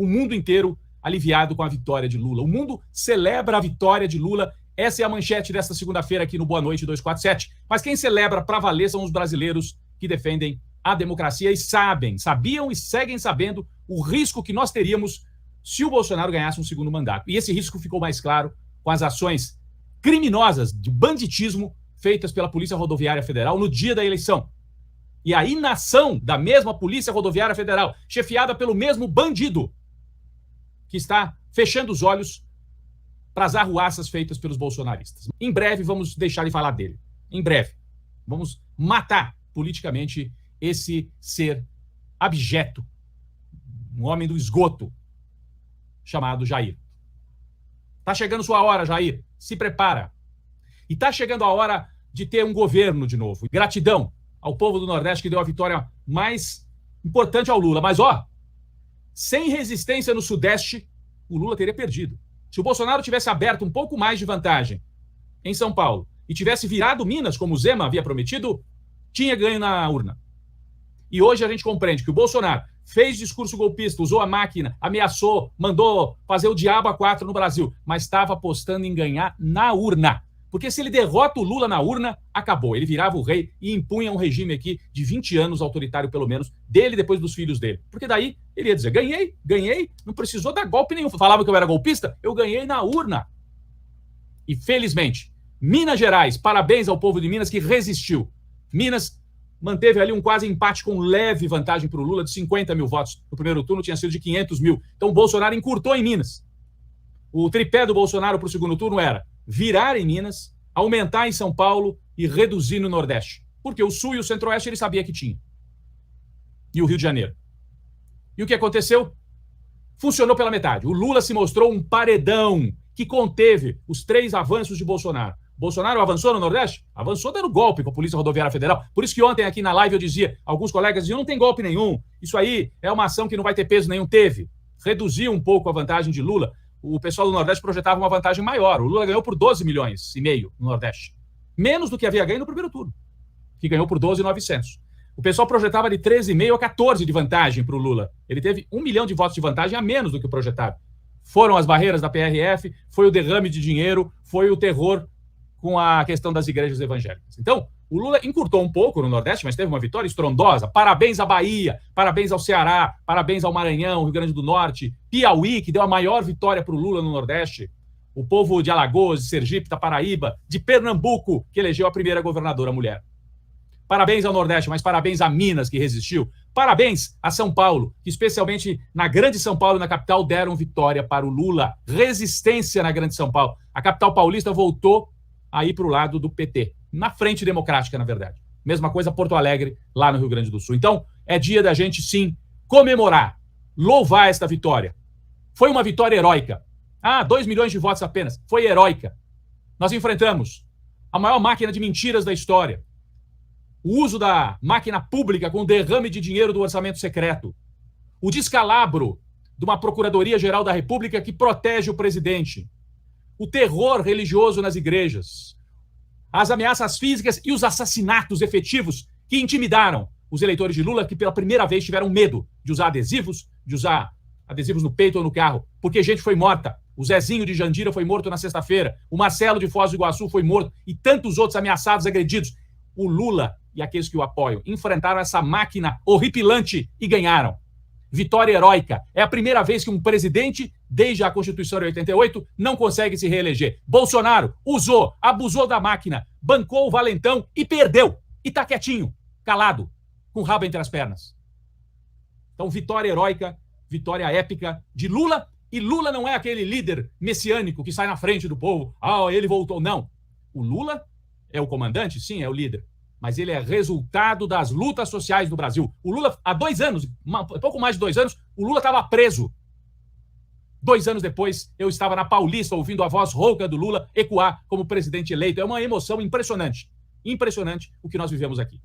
o mundo inteiro aliviado com a vitória de Lula. O mundo celebra a vitória de Lula. Essa é a manchete desta segunda-feira aqui no Boa Noite 247. Mas quem celebra para valer são os brasileiros que defendem a democracia e sabiam e seguem sabendo o risco que nós teríamos se o Bolsonaro ganhasse um segundo mandato. E esse risco ficou mais claro com as ações criminosas de banditismo feitas pela Polícia Rodoviária Federal no dia da eleição. E a inação da mesma Polícia Rodoviária Federal, chefiada pelo mesmo bandido, que está fechando os olhos para as arruaças feitas pelos bolsonaristas. Em breve vamos deixar de falar dele. Em breve. Vamos matar politicamente esse ser abjeto, um homem do esgoto, chamado Jair. Tá chegando sua hora, Jair. Se prepara. E tá chegando a hora de ter um governo de novo. Gratidão ao povo do Nordeste que deu a vitória mais importante ao Lula. Mas, sem resistência no Sudeste, o Lula teria perdido. Se o Bolsonaro tivesse aberto um pouco mais de vantagem em São Paulo e tivesse virado Minas, como o Zema havia prometido, tinha ganho na urna. E hoje a gente compreende que o Bolsonaro fez discurso golpista, usou a máquina, ameaçou, mandou fazer o diabo a 4 no Brasil, mas estava apostando em ganhar na urna. Porque se ele derrota o Lula na urna, acabou. Ele virava o rei e impunha um regime aqui de 20 anos, autoritário pelo menos, dele e depois dos filhos dele. Porque daí ele ia dizer, ganhei, não precisou dar golpe nenhum. Falava que eu era golpista, eu ganhei na urna. E felizmente, Minas Gerais, parabéns ao povo de Minas que resistiu. Minas manteve ali um quase empate com leve vantagem para o Lula de 50 mil votos. No primeiro turno tinha sido de 500 mil. Então o Bolsonaro encurtou em Minas. O tripé do Bolsonaro para o segundo turno era virar em Minas, aumentar em São Paulo e reduzir no Nordeste. Porque o Sul e o Centro-Oeste ele sabia que tinha. E o Rio de Janeiro. E o que aconteceu? Funcionou pela metade. O Lula se mostrou um paredão que conteve os 3 avanços de Bolsonaro. Bolsonaro avançou no Nordeste? Avançou dando golpe com a Polícia Rodoviária Federal. Por isso que ontem aqui na live eu dizia, alguns colegas diziam, não tem golpe nenhum. Isso aí é uma ação que não vai ter peso nenhum. Teve. Reduziu um pouco a vantagem de Lula. O pessoal do Nordeste projetava uma vantagem maior. O Lula ganhou por 12 milhões e meio no Nordeste. Menos do que havia ganho no primeiro turno, que ganhou por 12.900. O pessoal projetava de 13,5 a 14 de vantagem para o Lula. Ele teve 1 milhão de votos de vantagem a menos do que o projetado. Foram as barreiras da PRF, foi o derrame de dinheiro, foi o terror com a questão das igrejas evangélicas. Então, o Lula encurtou um pouco no Nordeste, mas teve uma vitória estrondosa. Parabéns à Bahia, parabéns ao Ceará, parabéns ao Maranhão, Rio Grande do Norte, Piauí, que deu a maior vitória para o Lula no Nordeste. O povo de Alagoas, de Sergipe, da Paraíba, de Pernambuco, que elegeu a primeira governadora mulher. Parabéns ao Nordeste, mas parabéns a Minas, que resistiu. Parabéns a São Paulo, que especialmente na Grande São Paulo e na capital deram vitória para o Lula. Resistência na Grande São Paulo. A capital paulista voltou a ir para o lado do PT. Na frente democrática, na verdade. Mesma coisa Porto Alegre, lá no Rio Grande do Sul. Então, é dia da gente, sim, comemorar, louvar esta vitória. Foi uma vitória heróica. 2 milhões de votos apenas. Foi heróica. Nós enfrentamos a maior máquina de mentiras da história. O uso da máquina pública com derrame de dinheiro do orçamento secreto. O descalabro de uma Procuradoria-Geral da República que protege o presidente. O terror religioso nas igrejas. As ameaças físicas e os assassinatos efetivos que intimidaram os eleitores de Lula, que pela primeira vez tiveram medo de usar adesivos no peito ou no carro, porque gente foi morta. O Zezinho de Jandira foi morto na sexta-feira, o Marcelo de Foz do Iguaçu foi morto e tantos outros ameaçados, agredidos. O Lula e aqueles que o apoiam enfrentaram essa máquina horripilante e ganharam. Vitória heróica. É a primeira vez que um presidente, desde a Constituição de 88, não consegue se reeleger. Bolsonaro usou, abusou da máquina, bancou o valentão e perdeu. E tá quietinho, calado, com o rabo entre as pernas. Então, vitória heróica, vitória épica de Lula. E Lula não é aquele líder messiânico que sai na frente do povo. Ele voltou. Não. O Lula é o comandante? Sim, é o líder. Mas ele é resultado das lutas sociais do Brasil. O Lula, há 2 anos, pouco mais de 2 anos, o Lula estava preso. 2 anos depois, eu estava na Paulista ouvindo a voz rouca do Lula ecoar como presidente eleito. É uma emoção impressionante. Impressionante o que nós vivemos aqui.